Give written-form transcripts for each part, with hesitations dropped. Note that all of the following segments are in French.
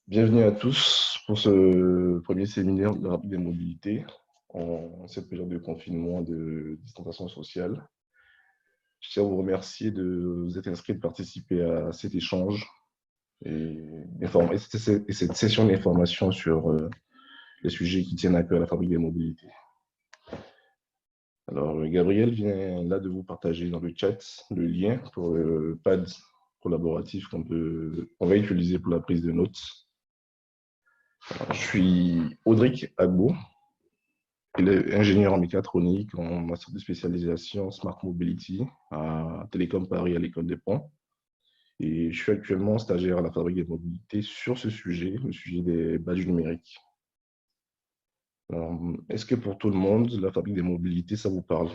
Bienvenue à tous pour ce premier séminaire de rapide des mobilités en cette période de confinement et de distanciation sociale. Je tiens à vous remercier de vous être inscrits de participer à cet échange et cette session d'information sur les sujets qui tiennent à cœur à la fabrique des mobilités. Alors, Gabriel vient là de vous partager dans le chat le lien pour le pad collaboratif qu'on va utiliser pour la prise de notes. Alors, je suis Audric Agbo. Il est ingénieur en mécatronique, en master de spécialisation Smart Mobility à Télécom Paris à l'École des Ponts. Et je suis actuellement stagiaire à la Fabrique des Mobilités sur ce sujet, le sujet des badges numériques. Est-ce que pour tout le monde, la Fabrique des Mobilités, ça vous parle?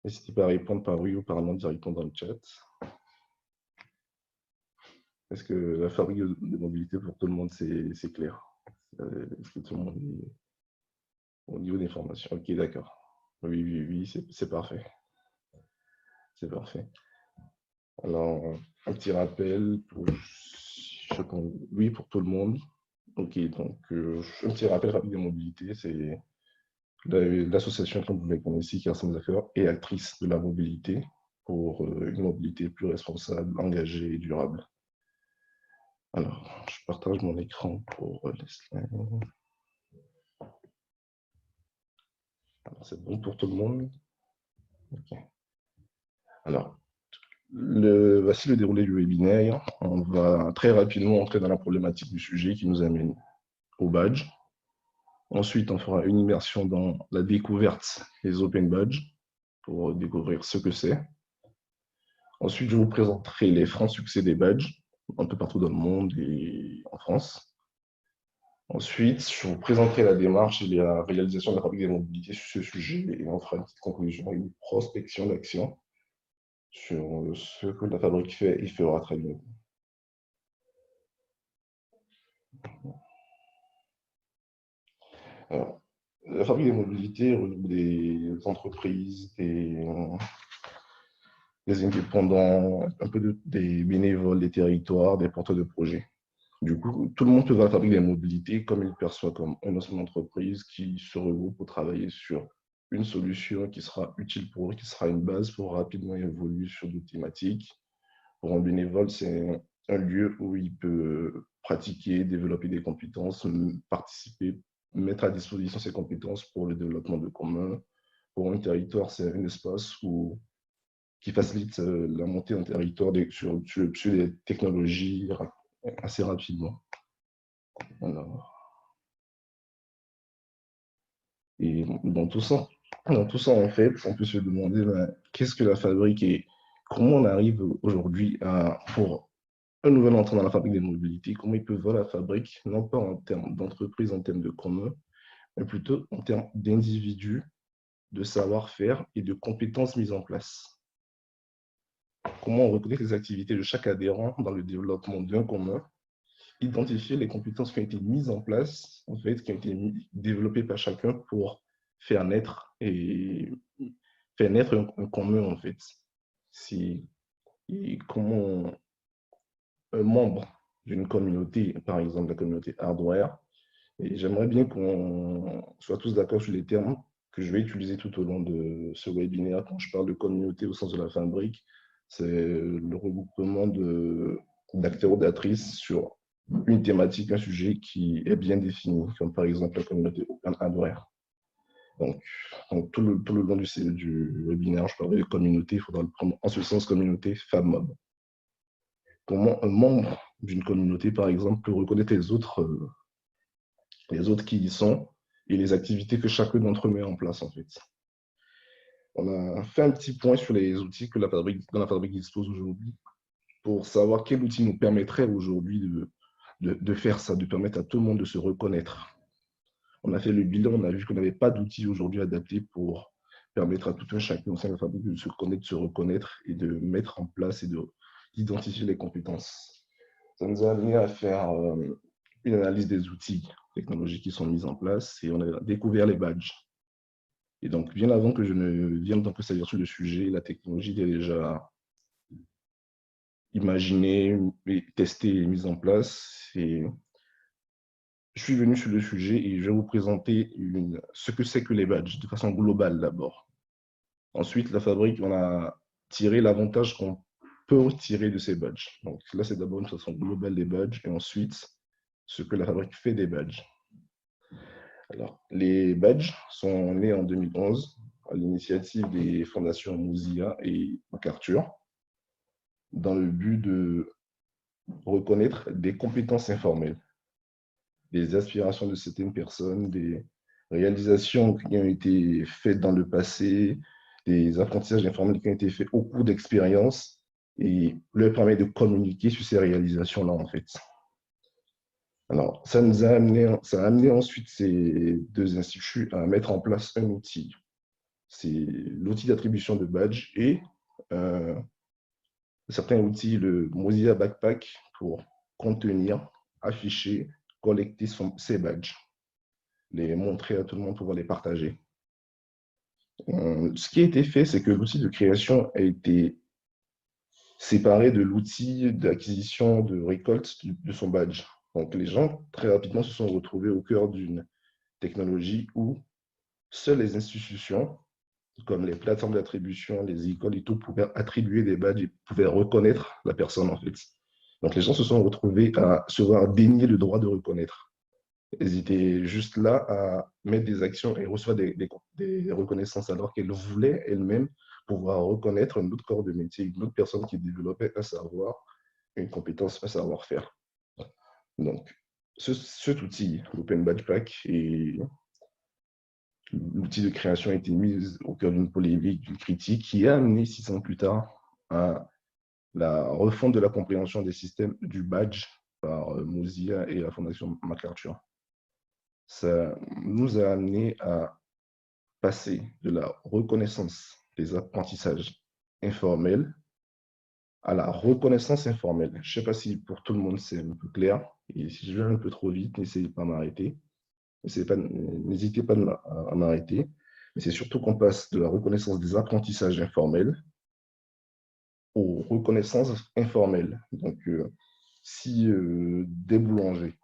N'hésitez pas à répondre par oui ou par non directement dans le chat. Est-ce que la Fabrique des Mobilités, pour tout le monde, c'est clair? Est-ce que tout le monde est au niveau des formations? Ok, d'accord. Oui, c'est parfait. C'est parfait. Alors, un petit rappel pour oui, pour tout le monde. Ok, donc un petit rappel rapide de mobilité, c'est l'association que vous connaissez qui rassemble les acteurs et actrices de la mobilité pour une mobilité plus responsable, engagée et durable. Alors, je partage mon écran pour les slides. C'est bon pour tout le monde? Ok. Alors, voici le déroulé du webinaire. On va très rapidement entrer dans la problématique du sujet qui nous amène au badge. Ensuite, on fera une immersion dans la découverte des Open Badges pour découvrir ce que c'est. Ensuite, je vous présenterai les francs succès des badges un peu partout dans le monde et en France. Ensuite, je vous présenterai la démarche et la réalisation de la fabrique des mobilités sur ce sujet et on fera une petite conclusion et une prospection d'action sur ce que la fabrique fait et fera très bien. Alors, la fabrique des mobilités regroupe des entreprises, des indépendants, des bénévoles, des territoires, des porteurs de projets. Du coup, tout le monde peut voir la fabrique des mobilités comme il perçoit comme une ensemble d'entreprises qui se regroupent pour travailler sur une solution qui sera utile pour eux, qui sera une base pour rapidement évoluer sur d'autres thématiques. Pour un bénévole, c'est un lieu où il peut pratiquer, développer des compétences, participer, mettre à disposition ses compétences pour le développement de commun. Pour un territoire, c'est un espace qui facilite la montée en territoire sur les technologies assez rapidement. Alors, et dans tout ça, en fait, on peut se demander qu'est-ce que la fabrique et comment on arrive aujourd'hui pour un nouvel entrant dans la fabrique des mobilités, comment il peut voir la fabrique, non pas en termes d'entreprise, en termes de commun, mais plutôt en termes d'individus, de savoir-faire et de compétences mises en place. Comment on reconnaît les activités de chaque adhérent dans le développement d'un commun, identifier les compétences qui ont été mises en place, en fait, qui ont été développées par chacun pour faire naître un commun, en fait. Et comment un membre d'une communauté, par exemple la communauté hardware, et j'aimerais bien qu'on soit tous d'accord sur les termes que je vais utiliser tout au long de ce webinaire quand je parle de communauté au sens de la fabrique. C'est le regroupement d'acteurs ou d'actrices sur une thématique, un sujet qui est bien défini, comme par exemple la communauté Open Hardware. Donc tout le long du webinaire, je parlerai de communauté, il faudra le prendre en ce sens, communauté FabMob. Comment un membre d'une communauté, par exemple, peut reconnaître les autres qui y sont et les activités que chacun d'entre eux met en place, en fait. On a fait un petit point sur les outils que dans la fabrique dispose aujourd'hui pour savoir quel outil nous permettrait aujourd'hui de faire ça, de permettre à tout le monde de se reconnaître. On a fait le bilan, on a vu qu'on n'avait pas d'outils aujourd'hui adaptés pour permettre à tout un chacun au sein de la fabrique de se connaître, de se reconnaître et de mettre en place et d'identifier les compétences. Ça nous a amené à faire une analyse des outils technologiques qui sont mis en place et on a découvert les badges. Et donc, bien avant que je ne vienne donc s'agir sur le sujet, la technologie était déjà imaginée, testée et mise en place. Et je suis venu sur le sujet et je vais vous présenter ce que c'est que les badges de façon globale d'abord. Ensuite, la fabrique, on a tiré l'avantage qu'on peut tirer de ces badges. Donc là, c'est d'abord une façon globale des badges et ensuite, ce que la fabrique fait des badges. Alors, les badges sont nés en 2011 à l'initiative des fondations Mozilla et MacArthur dans le but de reconnaître des compétences informelles, des aspirations de certaines personnes, des réalisations qui ont été faites dans le passé, des apprentissages informels qui ont été faits au cours d'expériences et leur permet de communiquer sur ces réalisations-là, en fait. Alors, ça a amené ensuite ces deux instituts à mettre en place un outil. C'est l'outil d'attribution de badge et certains outils, le Mozilla Backpack, pour contenir, afficher, collecter ces badges, les montrer à tout le monde, pouvoir les partager. Ce qui a été fait, c'est que l'outil de création a été séparé de l'outil d'acquisition de récolte de son badge. Donc, les gens, très rapidement, se sont retrouvés au cœur d'une technologie où seules les institutions, comme les plateformes d'attribution, les écoles et tout, pouvaient attribuer des badges et pouvaient reconnaître la personne, en fait. Donc, les gens se sont retrouvés à se voir dénier le droit de reconnaître. Elles étaient juste là à mettre des actions et recevoir des reconnaissances alors qu'elles voulaient elles-mêmes pouvoir reconnaître un autre corps de métier, une autre personne qui développait un savoir, une compétence, un savoir-faire. Donc, cet outil, l'Open Badge Pack, et l'outil de création a été mis au cœur d'une polémique, d'une critique qui a amené 6 ans plus tard à la refonte de la compréhension des systèmes du badge par Mozilla et la Fondation MacArthur. Ça nous a amené à passer de la reconnaissance des apprentissages informels à la reconnaissance informelle. Je ne sais pas si pour tout le monde c'est un peu clair, et si je vais un peu trop vite, n'essayez pas de m'arrêter. N'hésitez pas à m'arrêter. Mais c'est surtout qu'on passe de la reconnaissance des apprentissages informels aux reconnaissances informelles. Donc, si des boulangers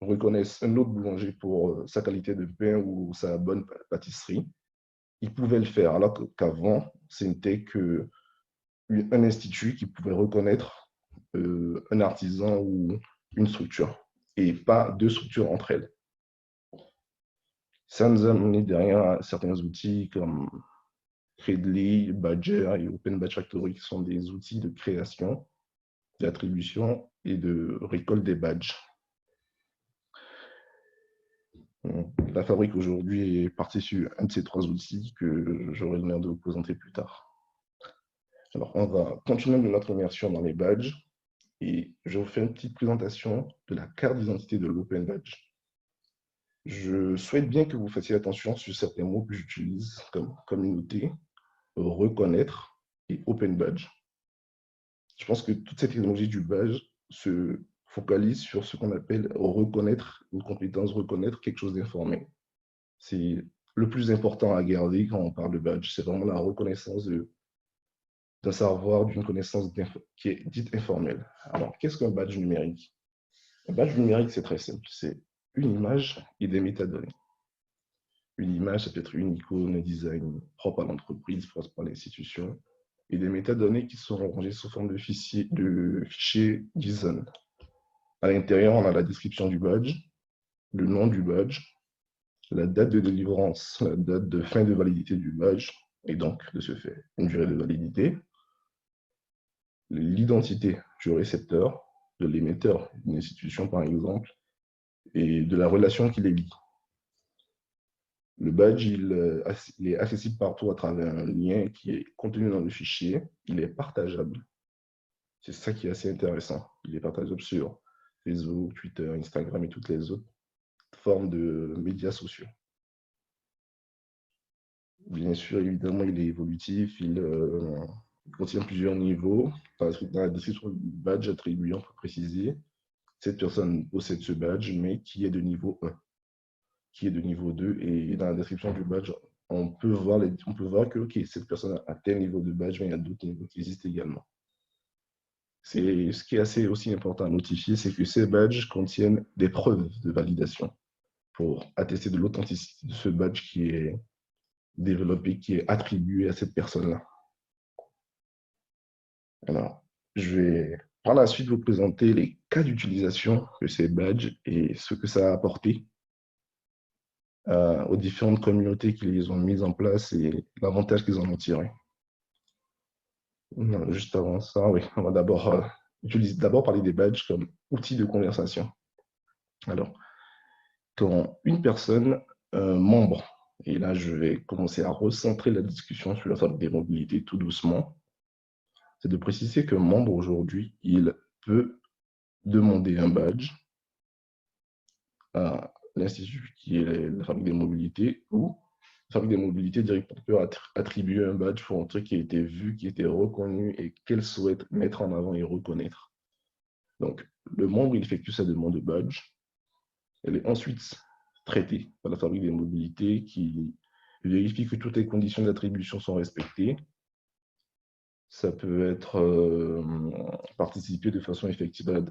reconnaissent un autre boulanger pour sa qualité de pain ou sa bonne pâtisserie, ils pouvaient le faire, alors qu'avant, c'était qu'un institut qui pouvait reconnaître un artisan ou une structure, et pas deux structures entre elles. Ça nous a mené derrière certains outils comme Credly, Badger et Open Badge Factory, qui sont des outils de création, d'attribution et de récolte des badges. La fabrique aujourd'hui est partie sur un de ces 3 outils que j'aurai l'honneur de vous présenter plus tard. Alors, on va continuer notre immersion dans les badges et je vous fais une petite présentation de la carte d'identité de l'Open Badge. Je souhaite bien que vous fassiez attention sur certains mots que j'utilise comme communauté, reconnaître et Open Badge. Je pense que toute cette technologie du badge se focalise sur ce qu'on appelle reconnaître une compétence, reconnaître quelque chose d'informé. C'est le plus important à garder quand on parle de badge. C'est vraiment la reconnaissance d'un savoir, d'une connaissance qui est dite informelle. Alors, qu'est-ce qu'un badge numérique? Un badge numérique, c'est très simple. C'est une image et des métadonnées. Une image, ça peut être une icône, un design propre à l'entreprise, propre à l'institution, et des métadonnées qui seront rangées sous forme de fichiers JSON. À l'intérieur, on a la description du badge, le nom du badge, la date de délivrance, la date de fin de validité du badge, et donc, de ce fait, une durée de validité, l'identité du récepteur, de l'émetteur d'une institution, par exemple, et de la relation qui les lie. Le badge, il est accessible partout à travers un lien qui est contenu dans le fichier. Il est partageable. C'est ça qui est assez intéressant. Il est partageable sur Facebook, Twitter, Instagram et toutes les autres formes de médias sociaux. Bien sûr, évidemment, il est évolutif. Il contient plusieurs niveaux. Dans la description du badge attribué, on peut préciser cette personne possède ce badge, mais qui est de niveau 1, qui est de niveau 2. Et dans la description du badge, on peut voir que cette personne a tel niveau de badge, mais il y a d'autres niveaux qui existent également. ce qui est assez aussi important à notifier, c'est que ces badges contiennent des preuves de validation pour attester de l'authenticité de ce badge qui est développé, qui est attribué à cette personne-là. Alors, je vais par la suite vous présenter les cas d'utilisation de ces badges et ce que ça a apporté aux différentes communautés qui les ont mises en place et l'avantage qu'ils en ont tiré. Juste avant ça, oui, on va d'abord parler des badges comme outils de conversation. Alors, quand une personne, membre, et là je vais commencer à recentrer la discussion sur la fabrique des mobilités tout doucement, c'est de préciser que membre aujourd'hui, il peut demander un badge à l'institut qui est la fabrique des mobilités ou la fabrique des mobilités directement peut attribuer un badge pour un truc qui a été vu, qui a été reconnu et qu'elle souhaite mettre en avant et reconnaître. Donc, le membre, il effectue sa demande de badge. Elle est ensuite traitée par la fabrique des mobilités qui vérifie que toutes les conditions d'attribution sont respectées. Ça peut être participer de façon effective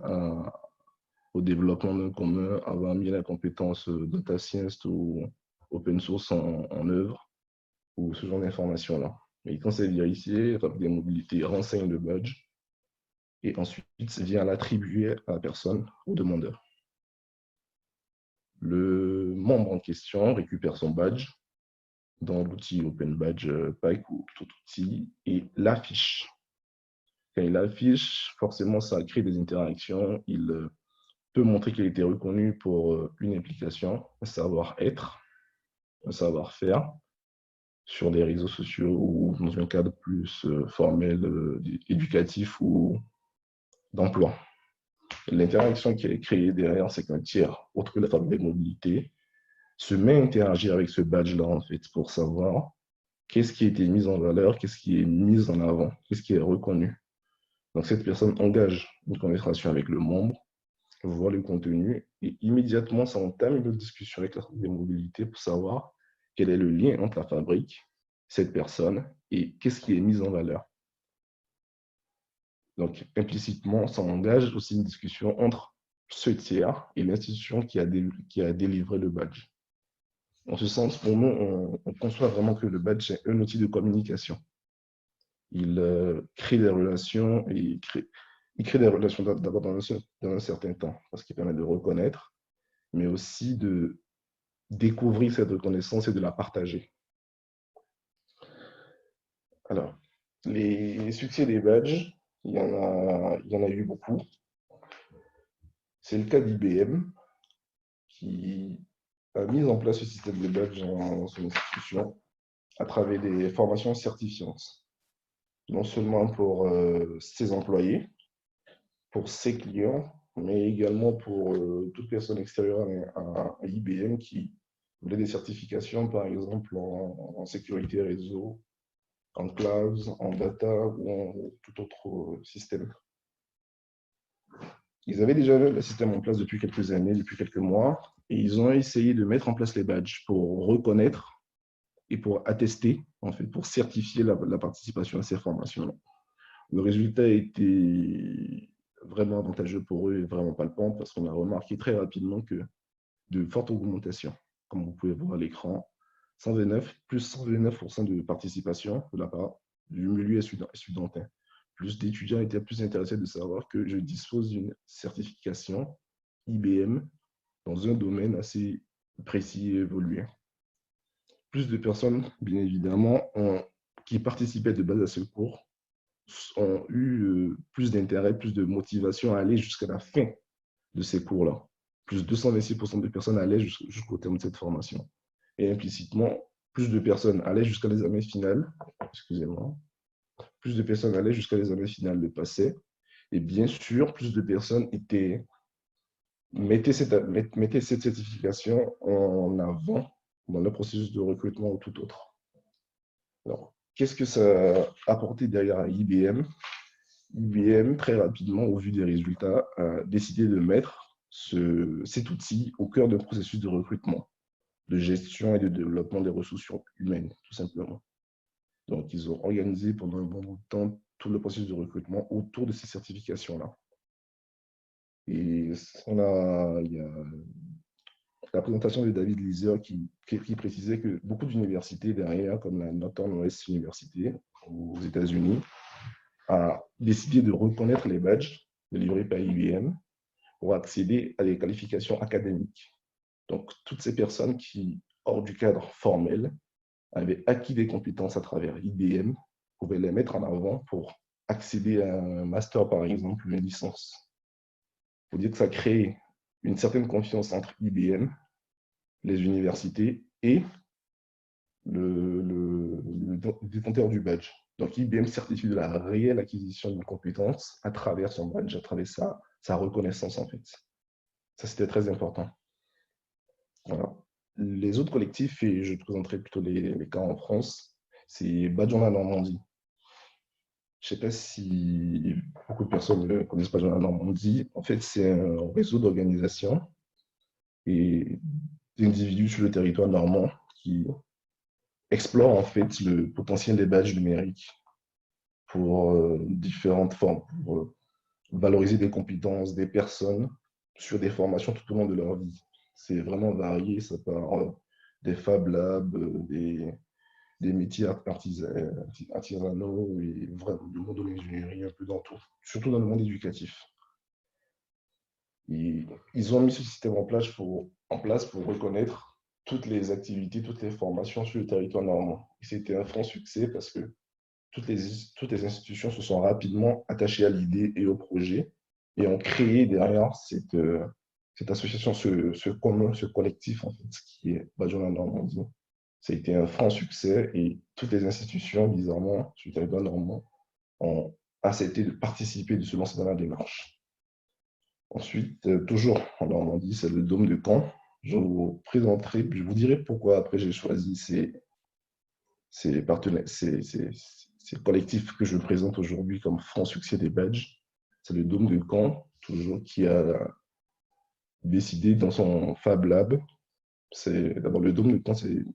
au développement d'un commun, avoir mis la compétence data science ou open source en œuvre, ou ce genre d'informations-là. Et quand c'est vérifié, la fabrique des mobilités renseigne le badge et ensuite vient l'attribuer à la personne, au demandeur. Le membre en question récupère son badge dans l'outil Open Badge Pack ou tout outil et l'affiche. Quand il l'affiche, forcément, ça crée des interactions. Il peut montrer qu'il a été reconnu pour une implication, un savoir-être, un savoir-faire sur des réseaux sociaux ou dans un cadre plus formel, éducatif ou d'emploi. L'interaction qui est créée derrière, c'est qu'un tiers, autre que la fabrique des mobilités, se met à interagir avec ce badge-là, en fait, pour savoir qu'est-ce qui a été mis en valeur, qu'est-ce qui est mis en avant, qu'est-ce qui est reconnu. Donc, cette personne engage une conversation avec le membre, voit le contenu, et immédiatement, ça entame une discussion avec la fabrique des mobilités pour savoir quel est le lien entre la fabrique, cette personne, et qu'est-ce qui est mis en valeur. Donc, implicitement, ça engage aussi une discussion entre ce tiers et l'institution qui a délivré le badge. En ce sens, pour nous, on conçoit vraiment que le badge est un outil de communication. Il crée des relations et il crée des relations d'abord dans un certain temps, parce qu'il permet de reconnaître, mais aussi de découvrir cette reconnaissance et de la partager. Alors, les succès des badges, il y en a eu beaucoup. C'est le cas d'IBM qui a mis en place ce système de badge dans son institution à travers des formations certifiantes, non seulement pour ses employés, pour ses clients, mais également pour toute personne extérieure à IBM qui voulait des certifications, par exemple en sécurité réseau, en cloud, en data ou en tout autre système. Ils avaient déjà le système en place depuis quelques années, depuis quelques mois, et ils ont essayé de mettre en place les badges pour reconnaître et pour attester, en fait, pour certifier la participation à ces formations-là. Le résultat a été vraiment avantageux pour eux et vraiment palpable parce qu'on a remarqué très rapidement que de fortes augmentations, comme vous pouvez voir à l'écran, 129, plus 129% de participation de la part du milieu estudiantin. Plus d'étudiants étaient plus intéressés de savoir que je dispose d'une certification IBM dans un domaine assez précis et évolué. Plus de personnes, bien évidemment, qui participaient de base à ce cours ont eu plus d'intérêt, plus de motivation à aller jusqu'à la fin de ces cours-là. Plus 226% de personnes allaient jusqu'au terme de cette formation. Et implicitement, plus de personnes allaient jusqu'à l'examen final, excusez-moi, plus de personnes allaient jusqu'à l'examen final de passé. Et bien sûr, plus de personnes mettaient cette certification en avant dans le processus de recrutement ou tout autre. Alors, qu'est-ce que ça a apporté derrière IBM? IBM, très rapidement, au vu des résultats, a décidé de mettre cet outil au cœur d'un processus de recrutement, de gestion et de développement des ressources humaines, tout simplement. Donc, ils ont organisé pendant un bon bout de temps tout le processus de recrutement autour de ces certifications-là. Et il y a la présentation de David Leaser qui précisait que beaucoup d'universités derrière, comme la Northern-West University aux États-Unis, a décidé de reconnaître les badges délivrés par IBM pour accéder à des qualifications académiques. Donc, toutes ces personnes qui, hors du cadre formel, avaient acquis des compétences à travers IBM, pouvaient les mettre en avant pour accéder à un master, par exemple, une licence. Il faut dire que ça crée une certaine confiance entre IBM, les universités et le détenteur du badge. Donc, IBM certifie de la réelle acquisition d'une compétence à travers son badge, à travers sa reconnaissance, en fait. Ça, c'était très important. Voilà. Les autres collectifs, et je te présenterai plutôt les cas en France, c'est Badge en Normandie. Je ne sais pas si beaucoup de personnes ne connaissent Badge en Normandie. En fait, c'est un réseau d'organisations et d'individus sur le territoire normand qui explorent en fait le potentiel des badges numériques pour différentes formes, pour valoriser des compétences des personnes sur des formations tout au long de leur vie. C'est vraiment varié, ça part des Fab Labs, des métiers artisanaux et vraiment du monde de l'ingénierie, un peu dans tout, surtout dans le monde éducatif. Et ils ont mis ce système en place pour reconnaître toutes les activités, toutes les formations sur le territoire normand. Et c'était un franc succès parce que toutes les institutions se sont rapidement attachées à l'idée et au projet et ont créé derrière cette association, ce collectif, en fait, qui est Badge en Normandie. Ça a été un franc succès et toutes les institutions, bizarrement, sur le territoire normand, ont accepté de participer, de se lancer dans la démarche. Ensuite, toujours en Normandie, c'est le Dôme de Caen. Je vous présenterai, puis je vous dirai pourquoi après j'ai choisi ces collectifs que je présente aujourd'hui comme franc succès des badges. C'est le Dôme de Caen, toujours, qui a décidé dans son Fab Lab. D'abord, le Dôme de Caen, c'est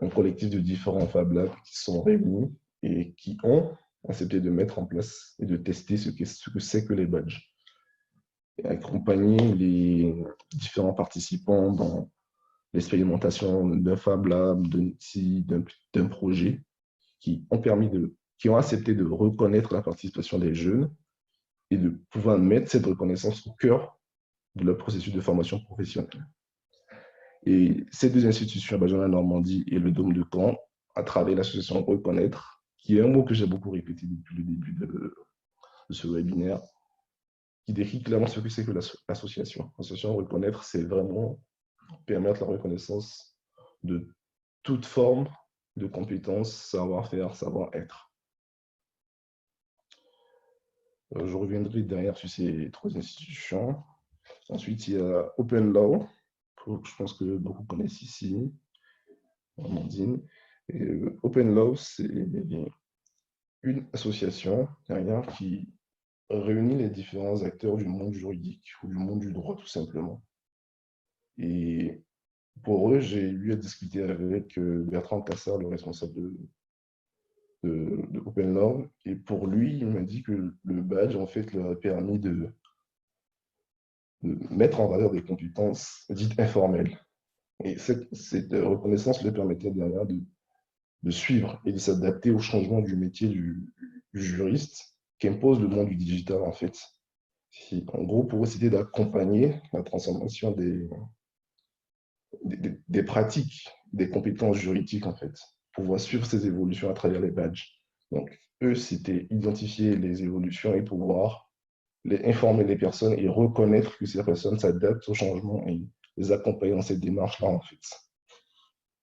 un collectif de différents Fab Labs qui sont réunis et qui ont accepté de mettre en place et de tester ce que c'est que les badges. Et accompagner les différents participants dans l'expérimentation d'un Fab Lab, d'un outil, d'un projet qui ont accepté de reconnaître la participation des jeunes et de pouvoir mettre cette reconnaissance au cœur de leur processus de formation professionnelle. Et ces deux institutions, Badge en Normandie et le Dôme de Caen, à travers l'association Reconnaître, qui est un mot que j'ai beaucoup répété depuis le début de ce webinaire, qui décrit clairement ce que c'est que l'association. L'association Reconnaître, c'est vraiment permettre la reconnaissance de toute forme de compétences, savoir-faire, savoir-être. Je reviendrai derrière sur ces trois institutions. Ensuite, il y a Open Law, que je pense que beaucoup connaissent ici, en Amandine. Open Law, c'est une association derrière qui réunit les différents acteurs du monde juridique ou du monde du droit, tout simplement. Et pour eux, j'ai eu à discuter avec Bertrand Cassard, le responsable de Open Law. Et pour lui, il m'a dit que le badge, en fait, leur a permis de mettre en valeur des compétences dites informelles. Et cette reconnaissance leur permettait derrière de suivre et de s'adapter au changement du métier du juriste qu'impose le monde du digital, en fait. En gros, pour eux, c'était d'accompagner la transformation des pratiques, des compétences juridiques, en fait, pouvoir suivre ces évolutions à travers les badges. Donc, eux, c'était identifier les évolutions et pouvoir informer les personnes et reconnaître que ces personnes s'adaptent au changement et les accompagner dans cette démarche-là, en fait.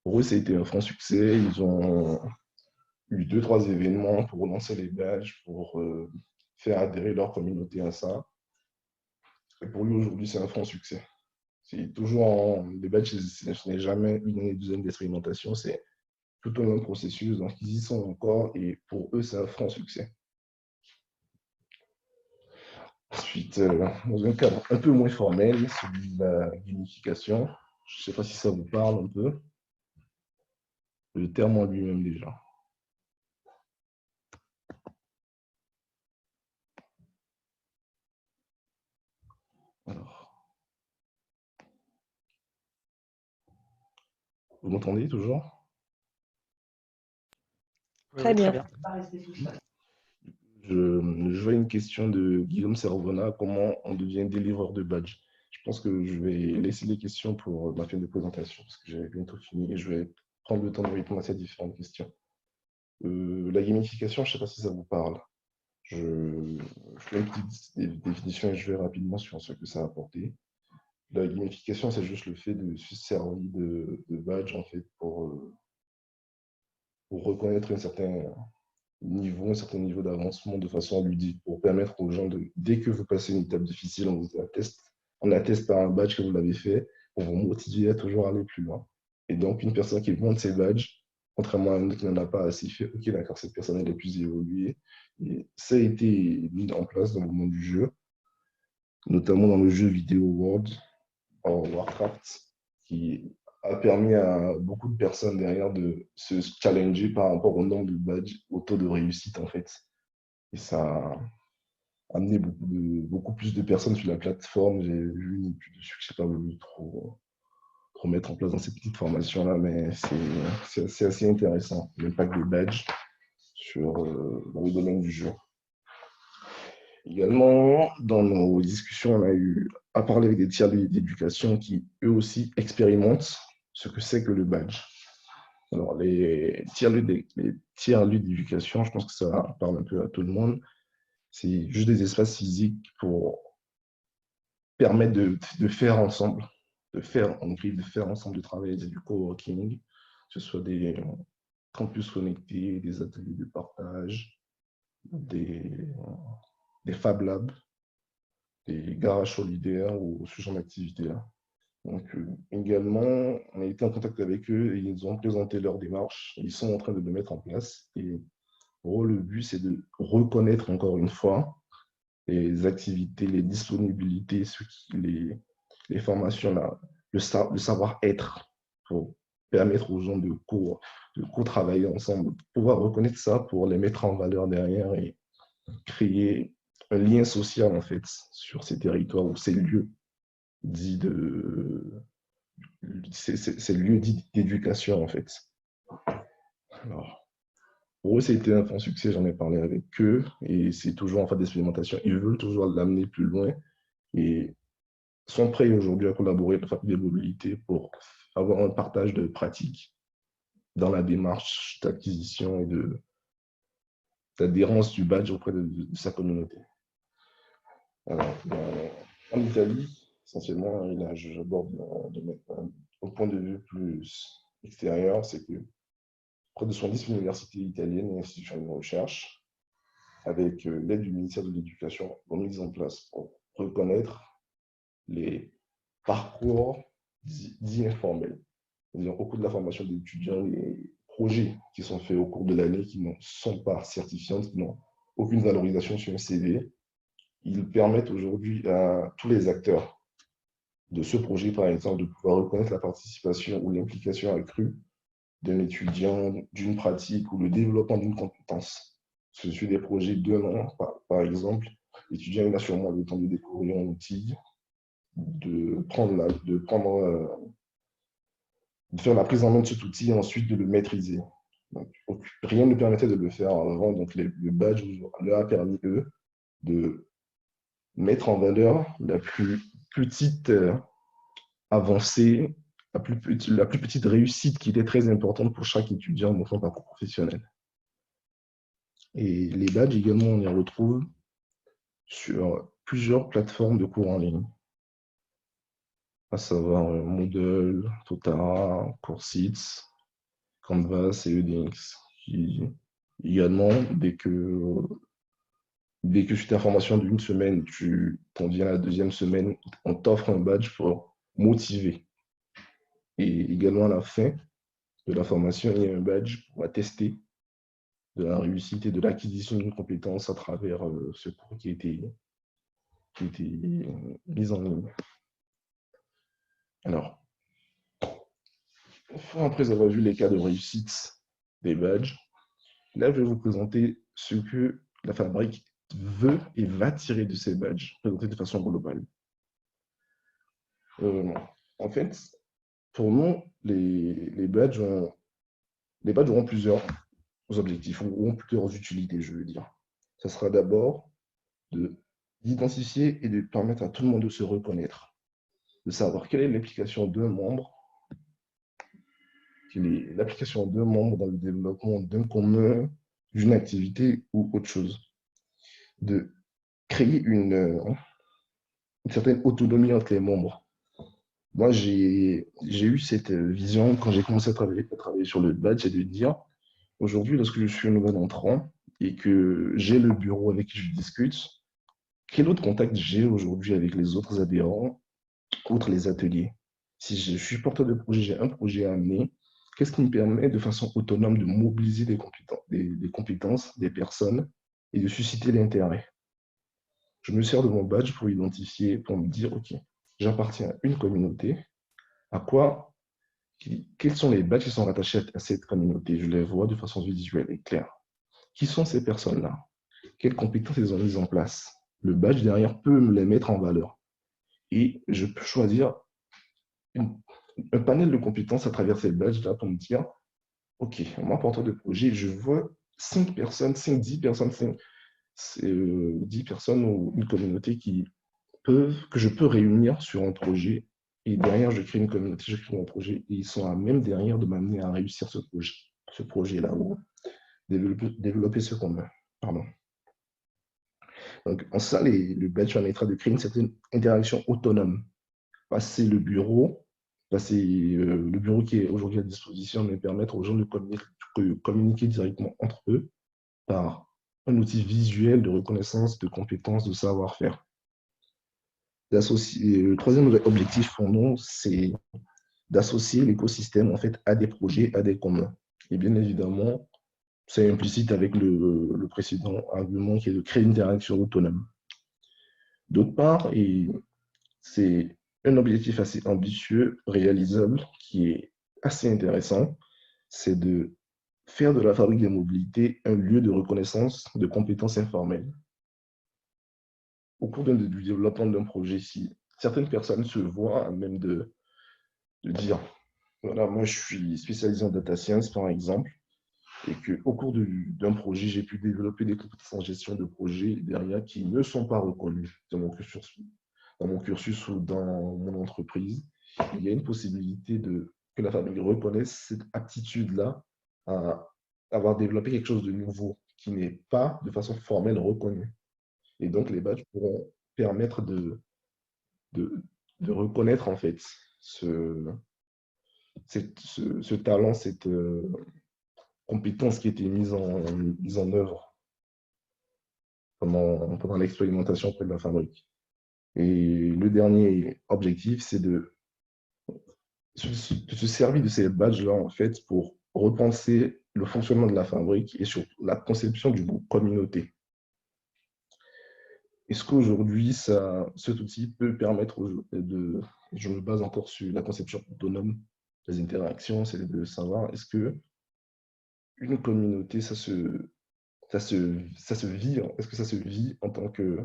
Pour eux, ça a été un franc succès. Ils ont eu 2-3 événements pour lancer les badges, pour faire adhérer leur communauté à ça. Et pour lui, aujourd'hui, c'est un franc succès. C'est toujours les badges, ce n'est jamais une année, 2 années d'expérimentation, c'est tout au long du processus. Donc, ils y sont encore et pour eux, c'est un franc succès. Ensuite, dans un cadre un peu moins formel, celui de la gamification. Je ne sais pas si ça vous parle un peu. Le terme en lui-même déjà. Alors, vous m'entendez toujours? Oui, Très oui, très bien. bien. Je vois une question de Guillaume Servona, comment on devient délivreur de badge? Je pense que je vais laisser les questions pour ma fin de présentation, parce que j'ai bientôt fini et je vais prendre le temps de répondre à ces différentes questions. La gamification, je ne sais pas si ça vous parle. Je, je fais une petite définition et je vais rapidement sur ce que ça a apporté. La gamification, c'est juste le fait de se servir de badge en fait, pour reconnaître un certain niveau d'avancement de façon ludique, pour permettre aux gens de, dès que vous passez une étape difficile, on atteste par un badge que vous l'avez fait pour vous motiver à toujours aller plus loin. Et donc, une personne qui monte ses badges, contrairement à une autre qui n'en a pas assez fait, ok, d'accord, cette personne, elle est plus évoluée. Et ça a été mis en place dans le monde du jeu, notamment dans le jeu vidéo World en Warcraft, qui a permis à beaucoup de personnes derrière de se challenger par rapport au nombre de badges, au taux de réussite en fait. Et ça a amené beaucoup plus de personnes sur la plateforme. J'ai vu une étude dessus que je n'ai pas voulu trop mettre en place dans ces petites formations-là, mais c'est assez intéressant, l'impact des badges dans le domaine du jeu. Également, dans nos discussions, on a eu à parler avec des tiers-lieux d'éducation qui, eux aussi, expérimentent ce que c'est que le badge. Alors, les tiers-lieux d'éducation, je pense que ça parle un peu à tout le monde. C'est juste des espaces physiques pour permettre de faire ensemble, de faire ensemble, de travailler du coworking, que ce soit des campus connectés, des ateliers de partage, des, des Fab Labs, des garages solidaires ou ce genre d'activité-là. Donc, également, on a été en contact avec eux et ils ont présenté leur démarche. Ils sont en train de le mettre en place. Et pour eux, le but, c'est de reconnaître encore une fois les activités, les disponibilités, les formations, le savoir-être pour permettre aux gens de co-travailler ensemble, pouvoir reconnaître ça pour les mettre en valeur derrière et créer un lien social en fait sur ces territoires ou ces lieux dits ces lieux dits d'éducation en fait. Alors, pour eux, c'était un franc succès, j'en ai parlé avec eux et c'est toujours en phase d'expérimentation. Ils veulent toujours l'amener plus loin et sont prêts aujourd'hui à collaborer avec la faculté de mobilité pour avoir un partage de pratiques dans la démarche d'acquisition et d'adhérence du badge auprès de sa communauté. Alors, en Italie, essentiellement, et là j'aborde au point de vue plus extérieur, c'est que près de 70 universités italiennes et institutions de recherche, avec l'aide du ministère de l'Éducation, ont mis en place pour reconnaître les parcours dits informels. C'est-à-dire au cours de la formation des étudiants, les projets qui sont faits au cours de l'année qui ne sont pas certifiants, qui n'ont aucune valorisation sur un CV, ils permettent aujourd'hui à tous les acteurs de ce projet, par exemple, de pouvoir reconnaître la participation ou l'implication accrue d'un étudiant, d'une pratique ou le développement d'une compétence. Ce sont des projets d'un an, par exemple. L'étudiant il a sûrement le temps de découvrir un outil, de faire la prise en main de cet outil et ensuite de le maîtriser. Donc, rien ne permettait de le faire avant, donc le badge leur a permis, eux, de mettre en valeur la plus petite avancée, la plus petite réussite qui était très importante pour chaque étudiant dans son parcours professionnel. Et les badges également, on les retrouve sur plusieurs plateformes de cours en ligne, à savoir Moodle, Totara, Coursits, Canvas et EDX. Également, dès que tu fais ta formation d'une semaine, tu t'en viens à la deuxième semaine, on t'offre un badge pour motiver. Et également à la fin de la formation, il y a un badge pour attester de la réussite et de l'acquisition d'une compétence à travers ce cours qui a été mis en ligne. Alors, après avoir vu les cas de réussite des badges, là, je vais vous présenter ce que la fabrique veut et va tirer de ces badges, présentés de façon globale. Euh, En fait, pour nous, les badges auront plusieurs objectifs, auront plusieurs utilités, je veux dire. Ça sera d'abord d'identifier et de permettre à tout le monde de se reconnaître, de savoir quelle est l'implication d'un membre, quelle est l'application d'un membre dans le développement d'un commun, d'une activité ou autre chose, de créer une certaine autonomie entre les membres. Moi, j'ai eu cette vision quand j'ai commencé à travailler sur le badge, c'est de dire, aujourd'hui, lorsque je suis un nouvel entrant et que j'ai le bureau avec qui je discute, quel autre contact j'ai aujourd'hui avec les autres adhérents, outre les ateliers? Si je suis porteur de projet, j'ai un projet à amener, qu'est-ce qui me permet de façon autonome de mobiliser des compétences, des personnes et de susciter l'intérêt? Je me sers de mon badge pour identifier, pour me dire, OK, j'appartiens à une communauté. À quoi, quels sont les badges qui sont rattachés à cette communauté? Je les vois de façon visuelle et claire. Qui sont ces personnes-là? Quelles compétences ils ont mises en place? Le badge derrière peut me les mettre en valeur. Et je peux choisir une- un panel de compétences à travers ces badges-là pour me dire, OK, moi, porteur de projet, je vois 5 personnes, 5 10 personnes, 10 personnes ou une communauté que je peux réunir sur un projet. Et derrière, je crée une communauté, je crée un projet. Et ils sont à même derrière de m'amener à réussir ce projet-là ou développer ce commun. Pardon. Donc, en ça, le badge permettra de créer une certaine interaction autonome. Passer le bureau, le bureau qui est aujourd'hui à disposition, mais permettre aux gens de communiquer directement entre eux par un outil visuel de reconnaissance de compétences, de savoir-faire. Le troisième objectif pour nous, c'est d'associer l'écosystème en fait à des projets, à des communs. Et bien évidemment, c'est implicite avec le précédent argument qui est de créer une interaction autonome. D'autre part, et c'est un objectif assez ambitieux, réalisable, qui est assez intéressant, c'est de faire de la fabrique des mobilités un lieu de reconnaissance de compétences informelles. Au cours du développement d'un projet, si certaines personnes se voient à même de dire, voilà, moi je suis spécialisé en data science par exemple, et qu'au cours d'un projet, j'ai pu développer des compétences en gestion de projet derrière qui ne sont pas reconnues dans mon cursus ou dans mon entreprise. Il y a une possibilité que la famille reconnaisse cette aptitude-là à avoir développé quelque chose de nouveau qui n'est pas de façon formelle reconnu. Et donc, les badges pourront permettre de, de reconnaître en fait ce talent, cette compétence qui a été mise en œuvre pendant l'expérimentation auprès de la fabrique. Et le dernier objectif, c'est de se servir de ces badges-là, en fait, pour repenser le fonctionnement de la fabrique et sur la conception du groupe communauté. Est-ce qu'aujourd'hui, cet outil peut permettre je me base encore sur la conception autonome des interactions, c'est de savoir est-ce que une communauté, ça se vit, est-ce que ça se vit en tant que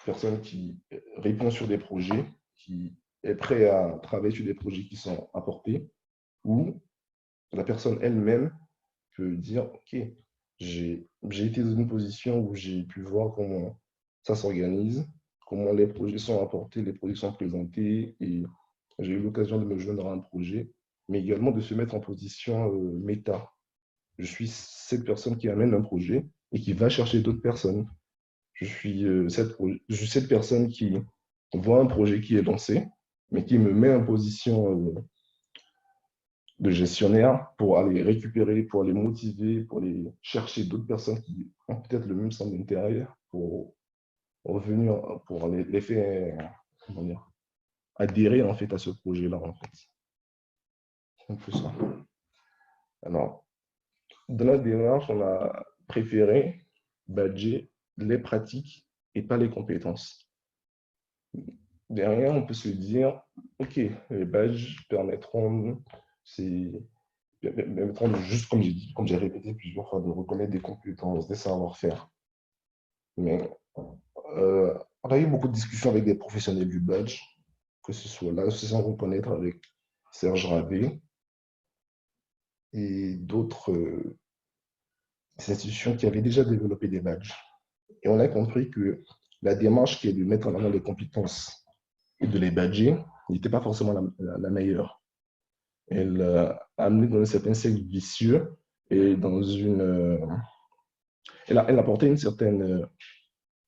personne qui répond sur des projets, qui est prêt à travailler sur des projets qui sont apportés, ou la personne elle-même peut dire, OK, j'ai été dans une position où j'ai pu voir comment ça s'organise, comment les projets sont apportés, les projets sont présentés, et j'ai eu l'occasion de me joindre à un projet, mais également de se mettre en position méta. Je suis cette personne qui amène un projet et qui va chercher d'autres personnes. Je suis cette personne qui voit un projet qui est lancé, mais qui me met en position de gestionnaire pour aller récupérer, pour aller motiver, pour aller chercher d'autres personnes qui ont peut-être le même centre d'intérêt pour revenir, pour les faire, comment dire, adhérer en fait à ce projet-là en fait. C'est un peu ça. Alors, dans la démarche, on a préféré badger les pratiques et pas les compétences. Derrière, on peut se dire, OK, les badges permettront juste, comme j'ai dit, comme j'ai répété plusieurs fois, de reconnaître des compétences, des savoir-faire. Mais on a eu beaucoup de discussions avec des professionnels du badge que ce soit l'association Reconnaître avec Serge Ravet et d'autres institutions qui avaient déjà développé des badges. Et on a compris que la démarche qui est de mettre en avant les compétences et de les badger n'était pas forcément la meilleure. Elle a amené dans un certain cercle vicieux et dans elle a apporté une certaine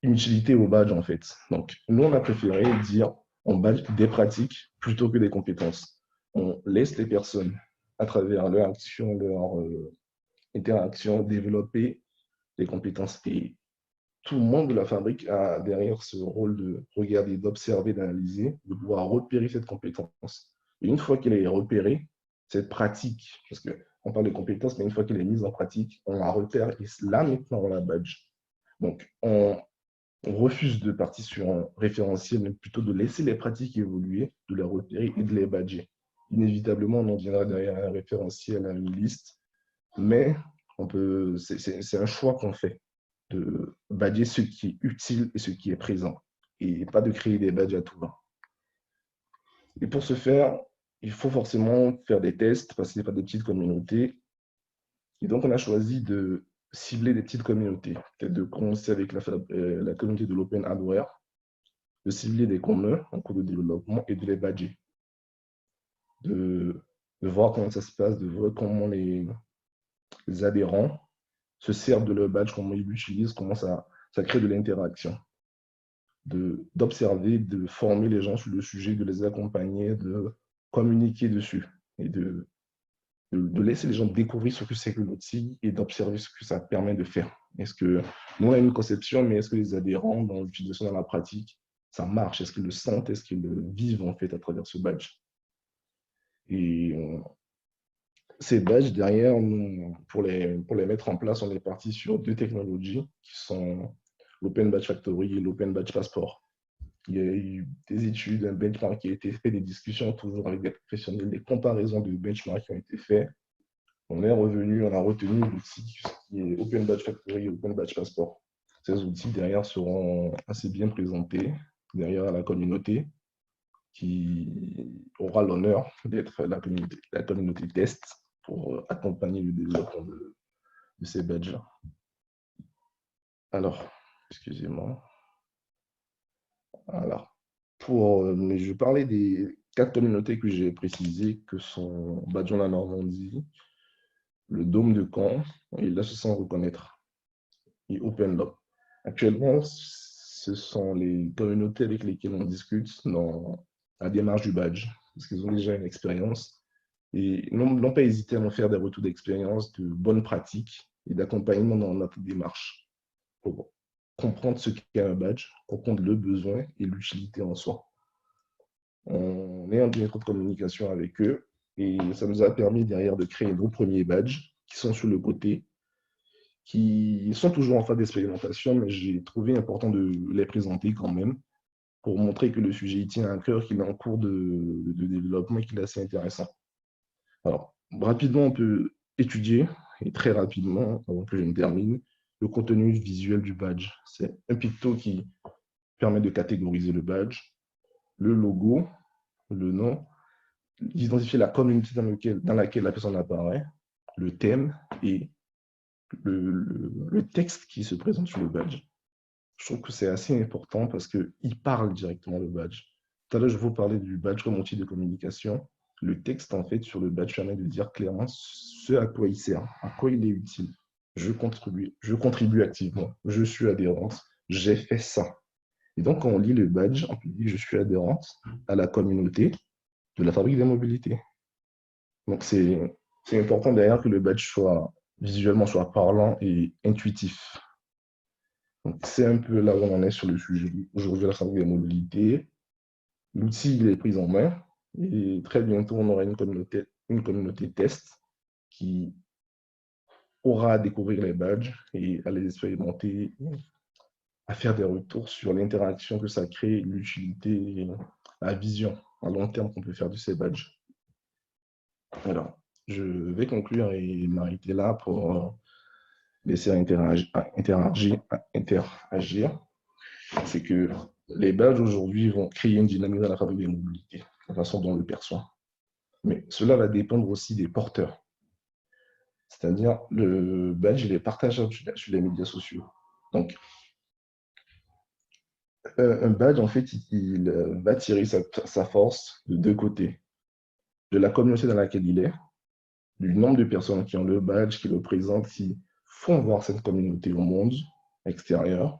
inutilité au badge en fait. Donc, nous, on a préféré dire on badge des pratiques plutôt que des compétences. On laisse les personnes, à travers leur action, leur interaction, développer les compétences. Et tout le monde de la fabrique a derrière ce rôle de regarder, d'observer, d'analyser, de pouvoir repérer cette compétence. Et une fois qu'elle est repérée, cette pratique, parce qu'on parle de compétences, mais une fois qu'elle est mise en pratique, on la repère et là maintenant on la badge. Donc on refuse de partir sur un référentiel, mais plutôt de laisser les pratiques évoluer, de les repérer et de les badger. Inévitablement, on en viendra derrière un référentiel, à une liste, mais c'est un choix qu'on fait de badger ce qui est utile et ce qui est présent, et pas de créer des badges à tout va. Et pour ce faire, il faut forcément faire des tests, passer par des petites communautés. Et donc, on a choisi de cibler des petites communautés, peut-être de commencer avec la communauté de l'open hardware, de cibler des communs en cours de développement et de les badger, de voir comment ça se passe, de voir comment les adhérents se servent de leur badge, comment ils l'utilisent, comment ça crée de l'interaction, d'observer, de former les gens sur le sujet, de les accompagner, de communiquer dessus et de laisser les gens découvrir ce que c'est que l'outil et d'observer ce que ça permet de faire. Est-ce que nous, on a une conception, mais est-ce que les adhérents, dans l'utilisation, dans la pratique, ça marche? Est-ce qu'ils le sentent? Est-ce qu'ils le vivent en fait à travers ce badge? Et ces badges, derrière, nous, pour les mettre en place, on est parti sur deux technologies qui sont l'Open Badge Factory et l'Open Badge Passport. Il y a eu des études, un benchmark qui a été fait, des discussions toujours avec des professionnels, des comparaisons de benchmarks qui ont été faits. On est revenu, on a retenu l'outil qui est Open Badge Factory et Open Badge Passport. Ces outils derrière seront assez bien présentés derrière la communauté qui aura l'honneur d'être la communauté test pour accompagner le développement de ces badges-là. Alors, excusez-moi. Alors, je parlais des 4 communautés que j'ai précisées, que sont Badjon la Normandie, le Dôme de Caen et l'association Reconnaître et OpenLab. Actuellement, ce sont les communautés avec lesquelles on discute dans la démarche du badge, parce qu'ils ont déjà une expérience et n'ont pas hésité à nous faire des retours d'expérience, de bonnes pratiques et d'accompagnement dans notre démarche pour comprendre ce qu'est un badge, comprendre le besoin et l'utilité en soi. On est en bien de communication avec eux et ça nous a permis derrière de créer nos premiers badges qui sont sur le côté, qui sont toujours en phase d'expérimentation, mais j'ai trouvé important de les présenter quand même pour montrer que le sujet il tient à cœur, qu'il est en cours de développement et qu'il est assez intéressant. Alors, rapidement, on peut étudier, et très rapidement, avant que je ne termine, le contenu visuel du badge. C'est un picto qui permet de catégoriser le badge, le logo, le nom, d'identifier la communauté dans laquelle la personne apparaît, le thème et le texte qui se présente sur le badge. Je trouve que c'est assez important parce qu'il parle directement le badge. Tout à l'heure, je vous parlais du badge comme outil de communication. Le texte, en fait, sur le badge permet de dire clairement ce à quoi il sert, à quoi il est utile. Je contribue activement, je suis adhérente, j'ai fait ça. Et donc, quand on lit le badge, on peut dire je suis adhérente à la communauté de la fabrique des mobilités. Donc, c'est important derrière que le badge soit visuellement soit parlant et intuitif. Donc, c'est un peu là où on en est sur le sujet aujourd'hui de la fabrique des mobilités. L'outil il est pris en main et très bientôt, on aura une communauté test qui aura à découvrir les badges et à les expérimenter, à faire des retours sur l'interaction que ça crée, l'utilité et la vision à long terme qu'on peut faire de ces badges. Alors, je vais conclure et m'arrêter là pour laisser interagir. C'est que les badges aujourd'hui vont créer une dynamique dans la fabrique des mobilités, la façon dont on le perçoit. Mais cela va dépendre aussi des porteurs. C'est-à-dire, le badge, il est partageable sur les médias sociaux. Donc, un badge, en fait, il va tirer sa force de deux côtés. De la communauté dans laquelle il est, du nombre de personnes qui ont le badge, qui le présentent, qui font voir cette communauté au monde extérieur,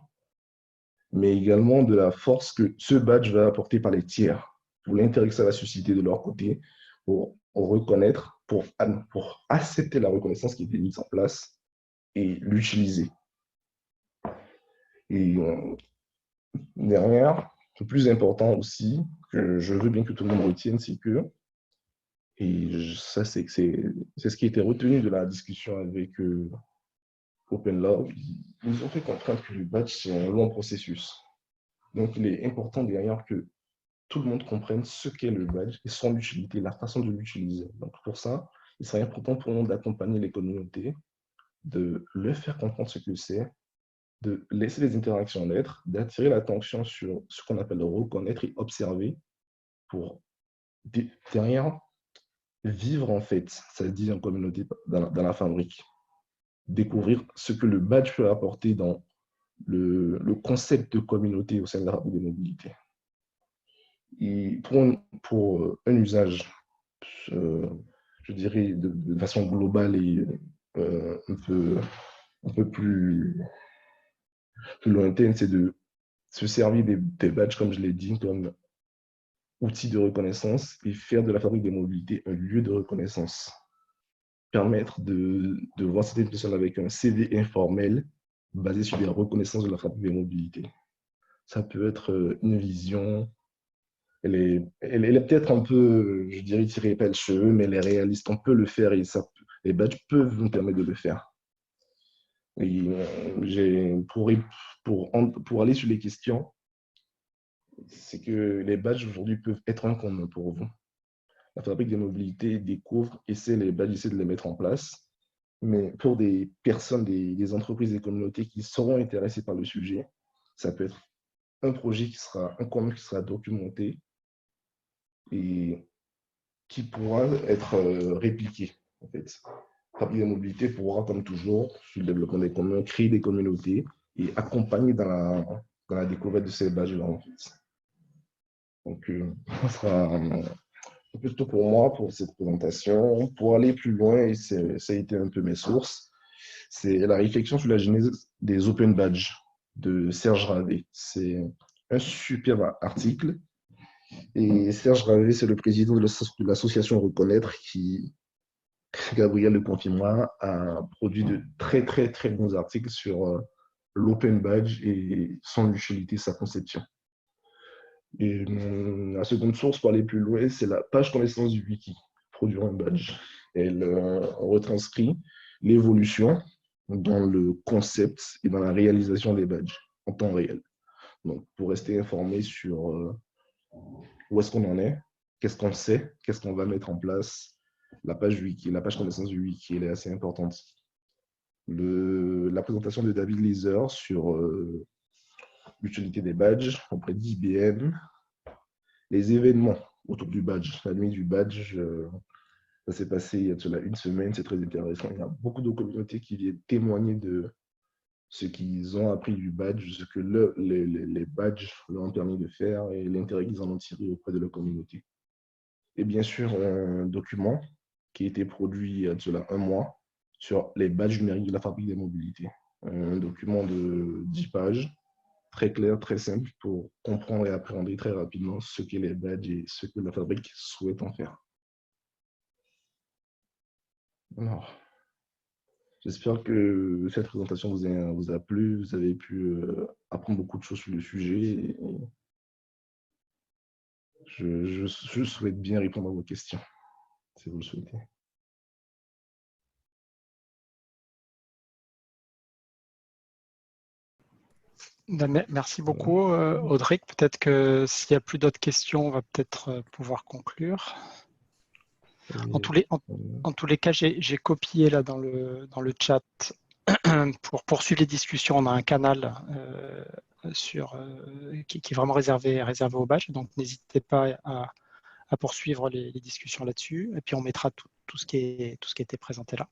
mais également de la force que ce badge va apporter par les tiers, pour l'intérêt que ça va susciter de leur côté, pour reconnaître, pour accepter la reconnaissance qui a été mise en place et l'utiliser. Et derrière, le plus important aussi, que je veux bien que tout le monde retienne, c'est que, et ça c'est ce qui a été retenu de la discussion avec Open Love, ils nous ont fait comprendre que le badge, c'est un long processus. Donc, il est important derrière que tout le monde comprenne ce qu'est le badge et son utilité, la façon de l'utiliser. Donc, pour ça, il serait important pour nous d'accompagner les communautés, de leur faire comprendre ce que c'est, de laisser les interactions naître, d'attirer l'attention sur ce qu'on appelle reconnaître et observer pour derrière vivre en fait sa vie en communauté dans la fabrique. Découvrir ce que le badge peut apporter dans le concept de communauté au sein de la fabrique des mobilités. Et pour un usage, euh, je dirais, de façon globale et un peu plus lointaine, c'est de se servir des badges, comme je l'ai dit, comme outil de reconnaissance et faire de la fabrique des mobilités un lieu de reconnaissance. Permettre de voir certaines personnes avec un CV informel basé sur des reconnaissances de la fabrique des mobilités. Ça peut être une vision. Elle est peut-être un peu, je dirais, tirée par le cheveu, mais elle est réaliste. On peut le faire et les badges peuvent nous permettre de le faire. Et pour aller sur les questions, c'est que les badges aujourd'hui peuvent être un commun pour vous. La fabrique des mobilités découvre, essaie les badges, essaie de les mettre en place. Mais pour des personnes, des entreprises, des communautés qui seront intéressées par le sujet, ça peut être un projet un commun qui sera documenté et qui pourra être répliqué. En fait. Fabrique des mobilités pourra, comme toujours, sur le développement des communs, créer des communautés et accompagner dans la découverte de ces badges-là. En fait. Donc, ça sera un peu tout pour moi pour cette présentation. Pour aller plus loin, et ça a été un peu mes sources, c'est la réflexion sur la genèse des Open Badges de Serge Ravet. C'est un super article. Et Serge Ravet, c'est le président de l'association Reconnaître qui, Gabriel le confirmera, a produit de très, très, très bons articles sur l'Open Badge et son utilité, sa conception. Et la seconde source, pour aller plus loin, c'est la page connaissance du wiki, produire un badge. Elle retranscrit l'évolution dans le concept et dans la réalisation des badges en temps réel. Donc, pour rester informé sur où est-ce qu'on en est, qu'est-ce qu'on sait, qu'est-ce qu'on va mettre en place, la page wiki, la page connaissance du wiki, elle est assez importante. La présentation de David Leeser sur l'utilité des badges auprès d'IBM, les événements autour du badge, la nuit du badge, ça s'est passé il y a cela une semaine, c'est très intéressant. Il y a beaucoup de communautés qui viennent témoigner de ce qu'ils ont appris du badge, ce que les badges leur ont permis de faire et l'intérêt qu'ils en ont tiré auprès de leur communauté. Et bien sûr, un document qui a été produit il y a cela un mois sur les badges numériques de la fabrique des mobilités. Un document de 10 pages, très clair, très simple pour comprendre et appréhender très rapidement ce qu'est les badges et ce que la fabrique souhaite en faire. Alors, j'espère que cette présentation vous a plu, vous avez pu apprendre beaucoup de choses sur le sujet. Et je souhaite bien répondre à vos questions, si vous le souhaitez. Merci beaucoup, Audric. Peut-être que s'il n'y a plus d'autres questions, on va peut-être pouvoir conclure. En tous les cas, j'ai copié là dans le chat pour poursuivre les discussions. On a un canal qui est vraiment réservé au badge. Donc, n'hésitez pas à poursuivre les discussions là-dessus. Et puis, on mettra tout ce qui a été présenté là.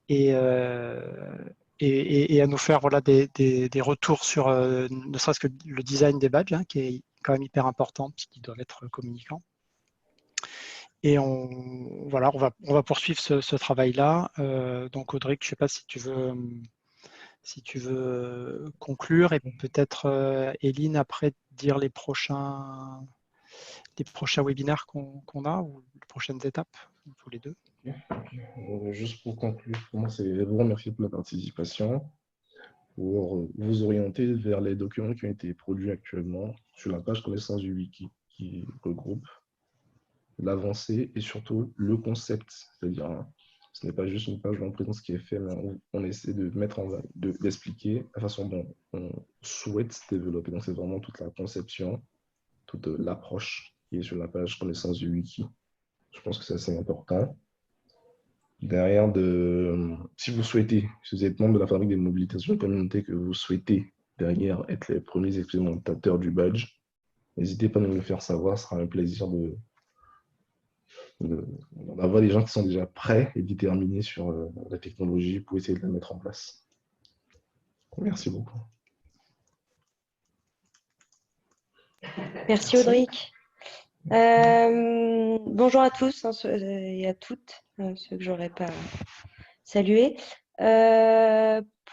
Et à nous faire voilà, des retours sur ne serait-ce que le design des badges, qui est quand même hyper important, puisqu'ils doivent être communicants. Et on va poursuivre ce travail-là. Donc, Audric, je ne sais pas si tu veux conclure et peut-être, Éline, après, dire les prochains webinaires qu'on a ou les prochaines étapes, tous les deux. Juste pour conclure, pour moi, c'est vous remercier pour la participation, pour vous orienter vers les documents qui ont été produits actuellement sur la page connaissance du wiki qui regroupe l'avancée et surtout le concept. C'est-à-dire, ce n'est pas juste une page où on présente ce qui est fait, mais on essaie de mettre d'expliquer la façon dont on souhaite développer. Donc, c'est vraiment toute la conception, toute l'approche qui est sur la page connaissance du wiki. Je pense que c'est assez important. Derrière, si vous souhaitez, si vous êtes membre de la Fabrique des mobilités sur une communauté que vous souhaitez derrière être les premiers expérimentateurs du badge, n'hésitez pas à nous le faire savoir. Ce sera un plaisir d'avoir des gens qui sont déjà prêts et déterminés sur la technologie pour essayer de la mettre en place. Merci beaucoup. Merci Audric. Bonjour à tous et à toutes, ceux que je n'aurais pas salués.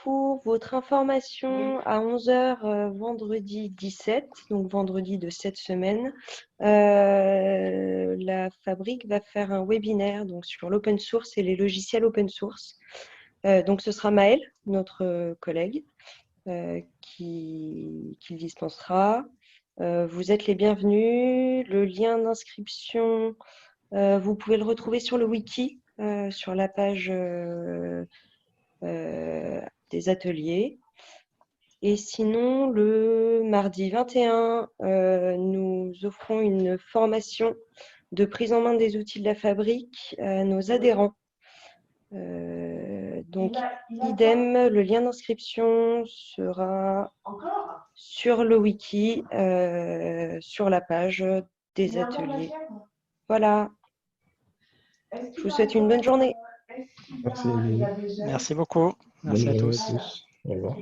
Pour votre information, à 11h vendredi 17, donc vendredi de cette semaine, la Fabrique va faire un webinaire donc, sur l'open source et les logiciels open source. Donc ce sera Maël, notre collègue, qui le dispensera. Vous êtes les bienvenus. Le lien d'inscription, vous pouvez le retrouver sur le wiki, sur la page des ateliers. Et sinon, le mardi 21, nous offrons une formation de prise en main des outils de la Fabrique à nos adhérents. Donc, idem, le lien d'inscription sera sur le wiki, sur la page des ateliers. Voilà. Je vous souhaite une bonne journée. Merci. Merci beaucoup. Merci à tous. Au revoir.